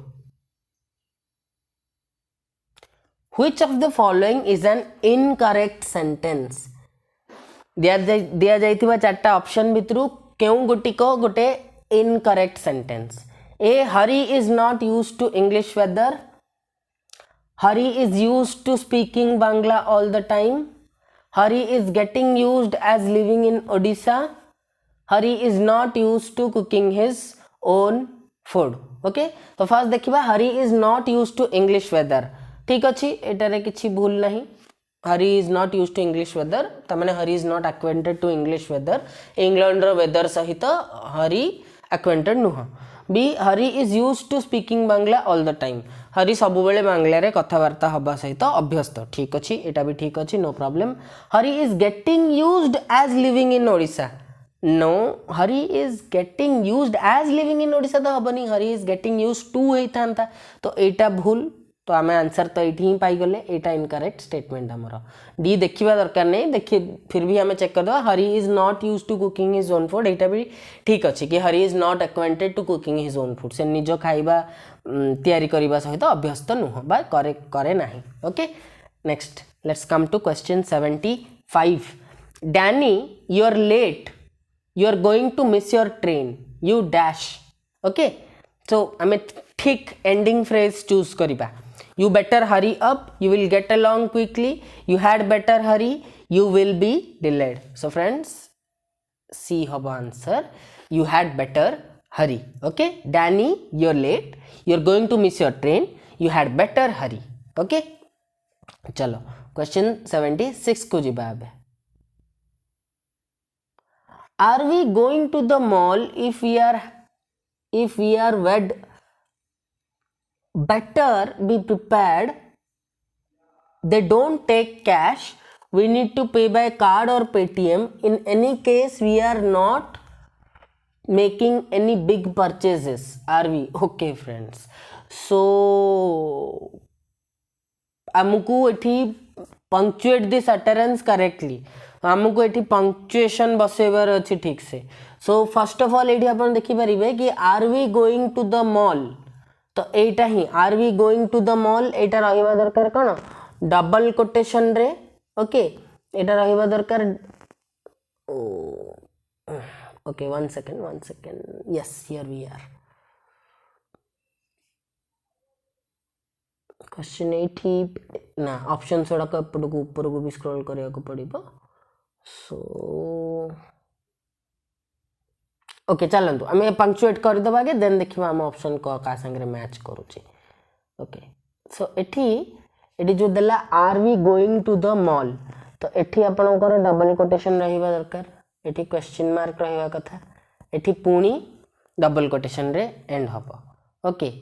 which of the following is an incorrect sentence दिया जाइथिबा चारटा option भितरु केउ गोटी को गोटे incorrect sentence A Hari is not used to English weather Hari is used to speaking Bangla all the time Hari is getting used as living in Odisha Hari is not used to cooking his own food okay तो first देखिबा Hari is not used to English weather ठीक अछि एटारे किछि भूल नहीं Hari is not used to English weather तमाने Hari is not acquainted to English weather England रो वेदर सहित हरी एक्वेंटेड नुह B Hari is used to speaking Bangla all the time Hari सब बेले बांग्ला रे कथावार्ता हबा सहित अभ्यस्त ठीक अछि एटा भी ठीक अछि no problem Hari is getting used as living in Odisha no Hari is getting used as living in Odisha तो हबनी Hari is getting used to हे थांता तो एटा भूल तो आमे आंसर तो एठी ही पाई गले एटा इनकरेक्ट स्टेटमेंट हमर डी देखिबा दरकार नै देखि फिर भी हमें चेक कर दो Hari is not used to cooking his own food एटा भी ठीक अछि कि Hari is not acquainted to cooking his own food से निजो खाइबा तयारी करिबा सहित अभ्यस्त नुह बा करे नाही okay next let's come to question 75 Danny you are late you are going to miss your train you dash okay so ame ठीक ending phrase choose kariba you better hurry up you will get along quickly you had better hurry you will be delayed so friends C hobo answer you had better hurry okay Danny you're late you're going to miss your train you had better hurry okay chalo question 76 को जिबा आबे are we going to the mall if we are wed better be prepared. They don't take cash. We need to pay by card or Paytm. In any case, we are not making any big purchases, are we? Okay, friends. So, आमको एठी punctuate this utterance correctly आमको एठी punctuation बसेबार अच्छी ठीक से. So first of all ये आप देखिपारे कि are we going to the mall. तो एटा ही are we going to the mall एटा रहिबा दरकार कौन डबल कोटेशन रे. ओके एटा रहिबा दरकार. Okay one second yes here we are. Question एठी ना ऑप्शन गुड़ाक एपटक ऊपर को भी स्क्रॉल करिया को पड़िबो. सो ओके चलतु आम पंक्चुएट करदेबा आगे देन देखिबा आम ऑप्शन का संगे मैच करूची. ओके सो एठी जो देला are we going to the mall. तो एठी आपनकर डबल कोटेशन रहिबा दरकार. एठी क्वेश्चन मार्क रहिबा कथा. एठी पुणी डबल कोटेशन रे एंड हबो. Okay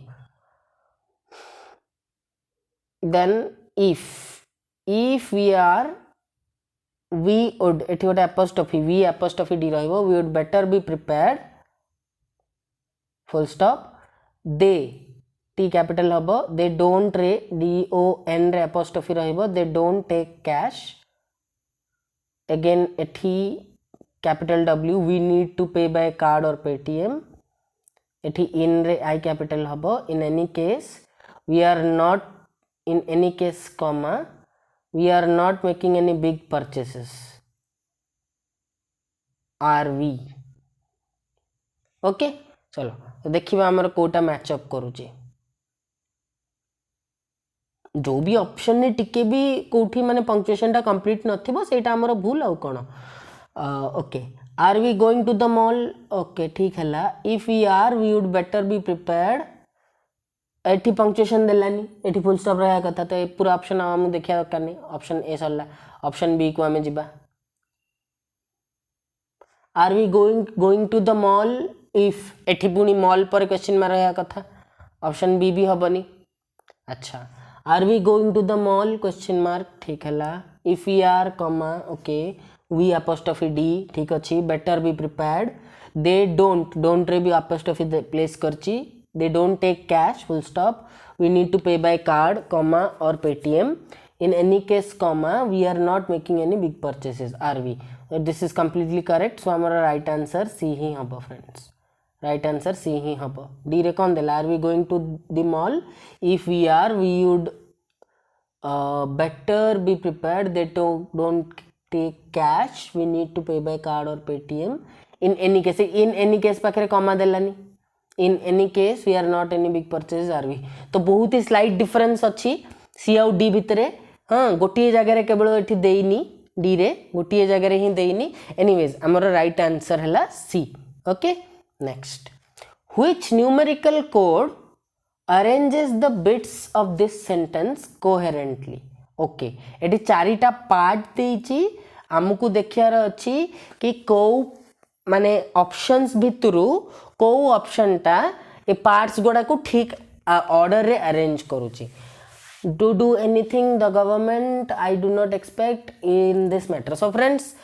then if we are we would एठी गोटे apostrophe v apostrophe d रहिबो. we would better be prepared full stop. they t capital हबो. they don't रे d o n रे apostrophe रहिबो. they don't take cash. again एठी capital w we need to pay by card or paytm. एठी in रे i capital हबो. in any case we are not in any case comma we are not making any big purchases are we. Okay चलो तो देखिबा हमर Kota match up करूची. जो भी ऑप्शन ने टिके भी कोठी माने पंक्चुएशन टा कंप्लीट नथिबो सेटा हमर भूल आ कोन. Okay are we going to the mall. Okay ठीक हैला. If we are we would better be prepared. एठी पंक्चुएशन देलानी एठी फुल स्टॉप रहा कथा. तो पूरा ऑप्शन आम देखिया दरकार नहीं. ऑप्शन ए सरला. ऑप्शन बी को आमे जिबा. Are we going to the mall if एठी पुनी मॉल पर क्वेश्चन में रहा कथा. ऑप्शन बी भी हबनी. अच्छा are we going to the mall question mark ठीक हैला. If we are comma okay we apostrophe D ठीक अच्छी. Better be prepared. They don't रे भी apostrophe प्लेस करची. they don't take cash full stop. we need to pay by card comma or paytm. in any case comma we are not making any big purchases are we. this is completely correct. so हमारा right answer c ही हबो friends. right answer c ही हबो. d रे कौन देला. are we going to the mall. if we are we would better be prepared. they don't take cash. we need to pay by card or paytm. in any case पाखरे comma देलानी. in any case we are not any big purchases are we. तो बहुत ही slight difference अच्छी सी आउ D भितर. हाँ गोटे जगह केवल ये देनी डी रे गोटे जगह ही देनी. एनीवेज आमर राइट आंसर है C. Okay next which numerical code arranges the bits of this sentence coherently. Okay ये चारिटा पार्ट देइछि आमको देखियार अच्छी कि को माने ऑप्शंस भितरु को ऑप्शन टा ए पार्ट्स गुड़ा को ठीक ऑर्डर रे अरेंज करूची. to do anything the government I do not expect in this matter. so friends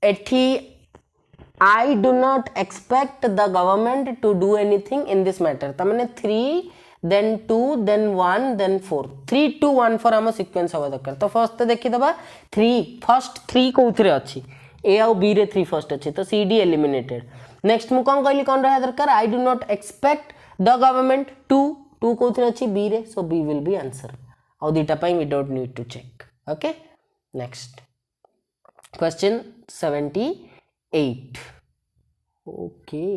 एठी I do not expect the government to do anything in this matter. तमने 3 then 2 then 1 then 4 3 2 1 4 हम sequence हवा दरकार. तो first देखि दबा 3 first 3 कोथरे अछि ए आउ बी रे 3 फर्स्ट अछि. तो सी डी एलिमिनेटेड. नेक्स्ट मु कौन कहली कौन रहा दरकार. I do not expect the government to कोथरे अछि बी रे. So B will be answer. आउ दीटा पई we don't need to check. Okay next question 78. Okay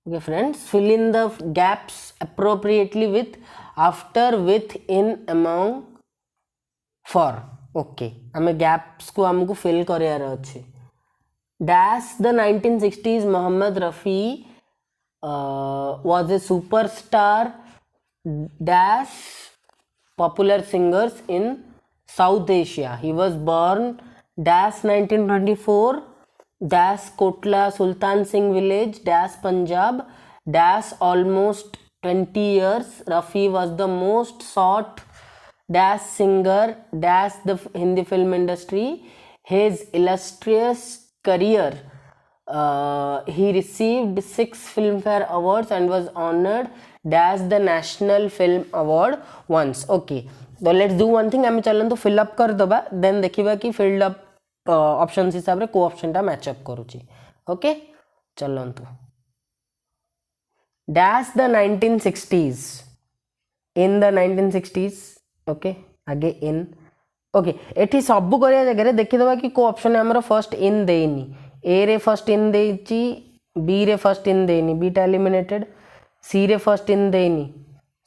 okay friends fill in the gaps appropriately with after with in among for. Okay आमे gaps को हमको fill करियार अच्छे. Dash the 1960s Mohammed Rafi was a superstar dash popular singers in South Asia. He was born dash 1924 dash Kotla Sultan Singh village, dash Punjab, dash almost 20 years. Rafi was the most sought dash singer, dash the Hindi film industry. His illustrious career, he received 6 Filmfare Awards and was honored dash the National Film Award once. Okay, so let's do one thing. आम चलतु fill up करदे then देखा कि filled up options हिसाब से को option टा match up करुच्ची. Okay चलतु dash the 1960s in the 1960s. Okay आगे इन ओके एठी सब करिया जगह देखिदबा कि को ऑप्शन हमर फर्स्ट इन देनी. ए रे फर्स्ट इन देची, बी रे फर्स्ट इन देनी, बी टा एलिमिनेटेड. सी रे फर्स्ट इन देनी,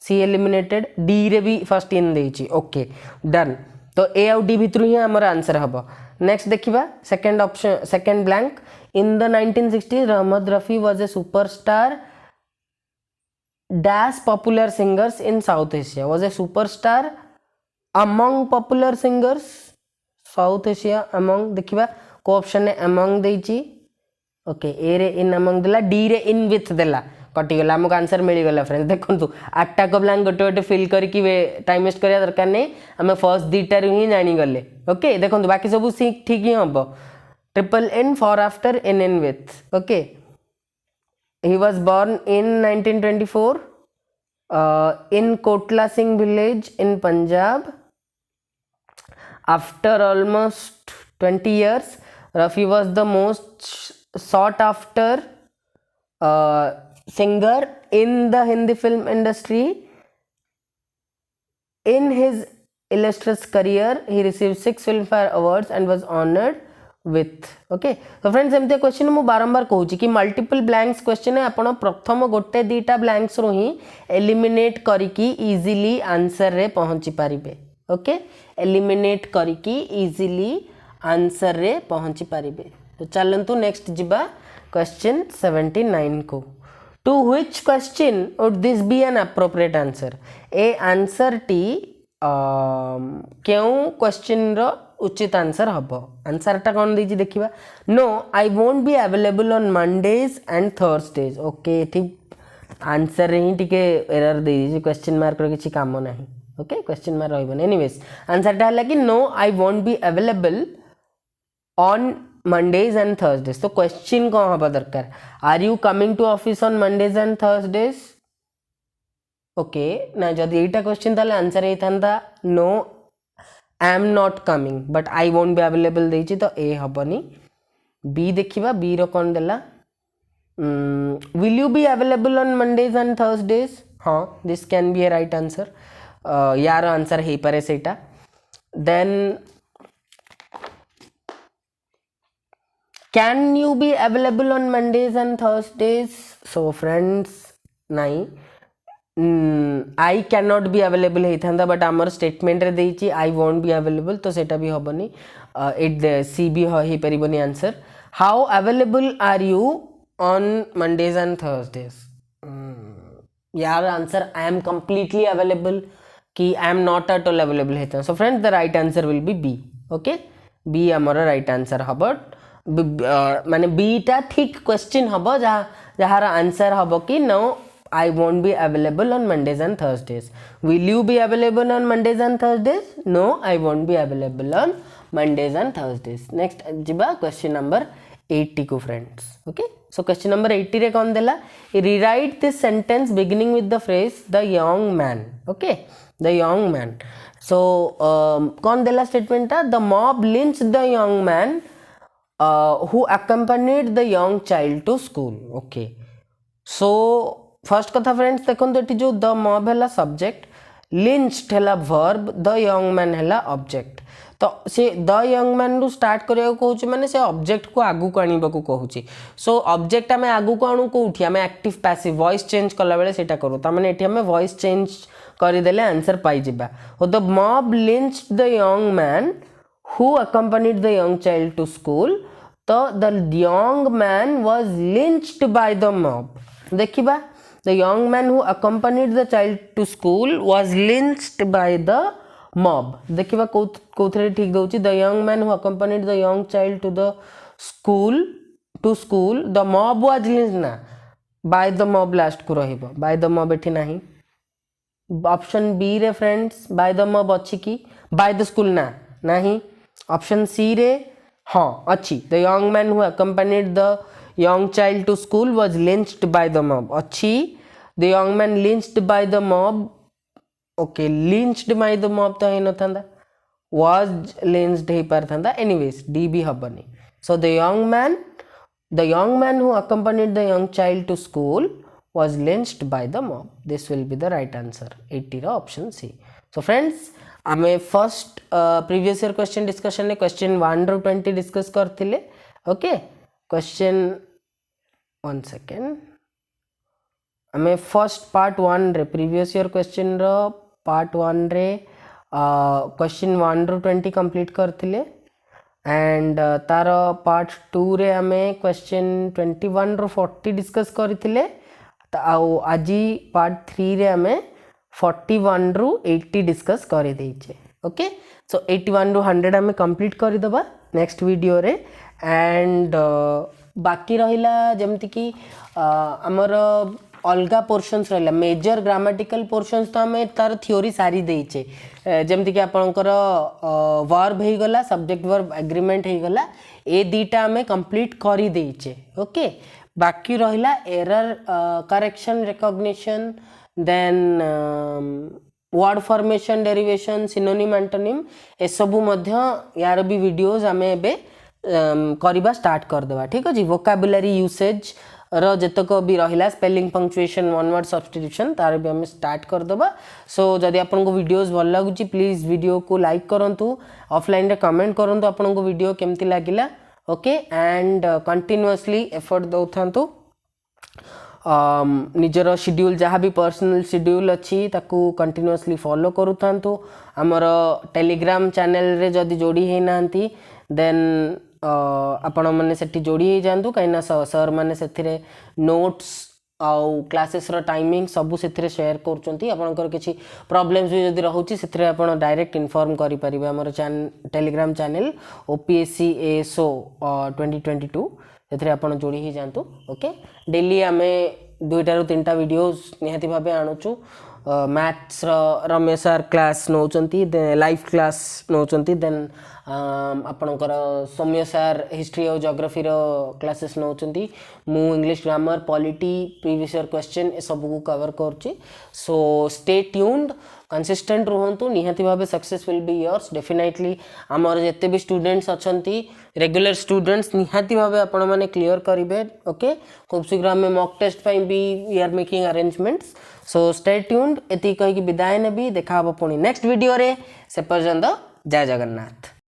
सी एलिमिनेटेड. डी रे भी फर्स्ट इन देची. Okay done. तो ए आउ डी भितर ही हमर आंसर हबो. नेक्स्ट देखिबा second option, second blank. In the 1960s रहमत Rafi was a superstar dash popular singers in South Asia. Was a superstar among popular singers South Asia. Among देखिबा को ऑप्शन है among देची. ओके ए रे इन among देला, D रे in with देला, कटि गला. हमको आंसर मिल गला फ्रेंड्स. देखंतु आठटा को ब्लैंक गोटे गोटे फिल करके टाइम वेस्ट करिया दरकार नै. हमें फर्स्ट दीटा रु ही जानि गले. ओके देखंतु बाकी सब ठीक ही हबो. Triple in for after in with. Okay he was born in 1924 in Kotla Singh village in Punjab. After almost 20 years Rafi was the most sought after singer in the Hindi film industry. In his illustrious career he received 6 Filmfare Awards and was honored with. Okay तो friends एमती question मु बारंबार कहूँ कि multiple blanks question है. आपण प्रथम गोटे दीटा ब्लैंक्स रो ही एलिमिनेट करिकी इजीली आंसर रे पहुंची पारिबे. ओके एलिमिनेट करिकी इजीली आंसर रे पहुंची पारिबे. तो चलंतु नेक्स्ट जिबा क्वेश्चन 79 को. To which question would this be an appropriate answer. A answer टी क्यों क्वेश्चन रो उचित आंसर हम. आंसर टा कौन दीजिए देखिबा. No I won't be available on Mondays and Thursdays. Okay ठीक आंसर ही टिके एरर दे दीजिए. क्वेश्चन मार्क रो किछि काम नाही. ओके क्वेश्चन मार्क रहबो. एनीवेज आंसर टा हला कि no I won't be available on Mondays and Thursdays. तो क्वेश्चन कौन हबा दरकार. Are you coming to office on Mondays and Thursdays. Okay ना जदि एटा क्वेश्चन ताले आंसर हे थांदा no I am not coming but I won't be available देछि. तो ए हबनी. बी देखिबा बी रो कोन देला. Will you be available on Mondays and Thursdays. हाँ this can be a right answer. यार आंसर हे पारे सेटा. Then can you be available on Mondays and Thursdays. So friends नहीं I can not be available होता but आमर statement रे देछि आई वोंट बी अवेलेबल. तो सेटा भी हबनी. इट सी भी हो पारिबनी answer. How available are you on Mondays and Thursdays. यार answer I am completely available कि I am not at all available होता. So friends the right answer will be B. Okay B आमर right answer हम. माने B टा ठीक question हम jar answer हम कि no I won't be available on Mondays and Thursdays. Will you be available on Mondays and Thursdays? No, I won't be available on Mondays and Thursdays. Next jiba question number 80 को friends. Okay, so question number 80 रे कौन देला. Rewrite this sentence beginning with the phrase the young man. Okay, the young man. So कौन देला statement टा. The mob lynched the young man who accompanied the young child to school. Okay, so first कथा friends देखो ये जो the mob है subject, lynched है verb, the young man है ऑब्जेक्ट. तो से द यंग मैन रु स्टार्ट करिया कहूँ माने से ऑब्जेक्ट को आगु को आने को कहूँ. सो ऑब्जेक्ट आम आगु को आणु कौटी आम एक्टिव पैसिव वॉइस चेंज कला बेले सेटा करूँ. तार ये आम वॉइस चेंज करदेले आंसर पाइबा. The mob lynched the young man who accompanied the young child to school. तो the young man was lynched by the mob. देखिबा the young man who accompanied the child to school was lynched by the mob. देखिबा कोथरे ठीक दउची. the young man who accompanied the young child to the school to school, the mob was lynched ना by the mob last को रहिबो by the mob एठी नाही option B रे friends by the mob अछि कि by the school ना नाही ऑप्शन सी रे हाँ अछि the young man who accompanied the young child to school was lynched by the mob अछि the young man lynched by the mob okay lynched by the mob तो हेन थांदा was lynched हे पर थांदा anyways d भी हबनी so the young man who accompanied the young child to school was lynched by the mob. This will be the right answer. 80 रा option C. So friends, आमे first previous year question discussion ने question 1 रो 20 discuss करथिले. Okay? Question 1 second. आमे first part 1 रे previous year question रो part 1 रे question 1 रो 20 complete करथिले. And तार part 2 रे आमे क्वेश्चन 21 रो 40 डिस्कस करथिले आउ आजी पार्ट 3 रे आमे 41 रो 80 डिस्कस करि दैछे ओके सो 81 रो 100 आमे कंप्लीट करि दबा नेक्स्ट वीडियो रे एंड बाकी रहिला जेमति कि हमर अलगा पोर्शन्स रहिला मेजर ग्रामेटिकल पोर्शन्स तो आमे तार थ्योरी सारी देइछे जेमति कि आपनकर वर्ब हे गला सब्जेक्ट वर्ब एग्रीमेंट हे गला ए दीटा आमे कंप्लीट करि देइछे ओके बाकी रहिला error correction recognition then word formation derivation synonym antonym ए सबु मध्य यार भी वीडियोस आमे एबे करिबा स्टार्ट कर देबा ठीक अछि वोकैबुलरी यूसेज रो जतक भी रहिला spelling punctuation one word substitution तार भी हम स्टार्ट कर दबा सो जदि आपन को वीडियोस भल लागुची प्लीज वीडियो को लाइक करंतु ऑफलाइन रे कमेंट करंतु आपन को वीडियो केमती लागिला ओके एंड कंटीन्यूअसली एफर्ट दउथांतु निजर शेड्यूल जहाँ भी पर्सनल शेड्यूल अच्छी ताकू कंटीन्यूअसली फॉलो करूथांतु हमर टेलीग्राम चैनल रे जदि जोड़ी हे नांती देन आपण मैंने से जोड़ी ही जातु कहीं सर मैंने से नोट्स आउ क्लासेस रो टाइमिंग सबू से शेयर कर किसी प्रॉब्लम्स भी जदि रोचे से आप डायरेक्ट इनफॉर्म करि परिबे हमर टेलीग्राम चैनल OPSC ASO 2022 से आप जोड़ी ही जातु ओके डेली आमे 2टा ରୁ 3टा वीडियोस निहाती भाबे आणुचु मैथ्स रमेश सर क्लास नौचंती लाइव क्लास नौचंती देन आपणकर सौम्य सर हिस्ट्री और जियोग्राफी रो क्लासेस नौचंती मु English grammar polity previous year question ए सब को कवर करछि सो स्टे ट्यून्ड कंसिस्टेंट रहंतु निहाती भाबे success will be yours definitely हमर जते भी स्टूडेंट्स अछंती रेगुलर स्टूडेंट्स निहाती भाबे आपण माने क्लियर करिवे ओके खूब शीघ्र हम मॉक टेस्ट पई भी we are making arrangements so stay tuned एति कहि कि विदाय नेबी देखा हबो पुनी नेक्स्ट वीडियो रे से पर्यंत जय जगन्नाथ।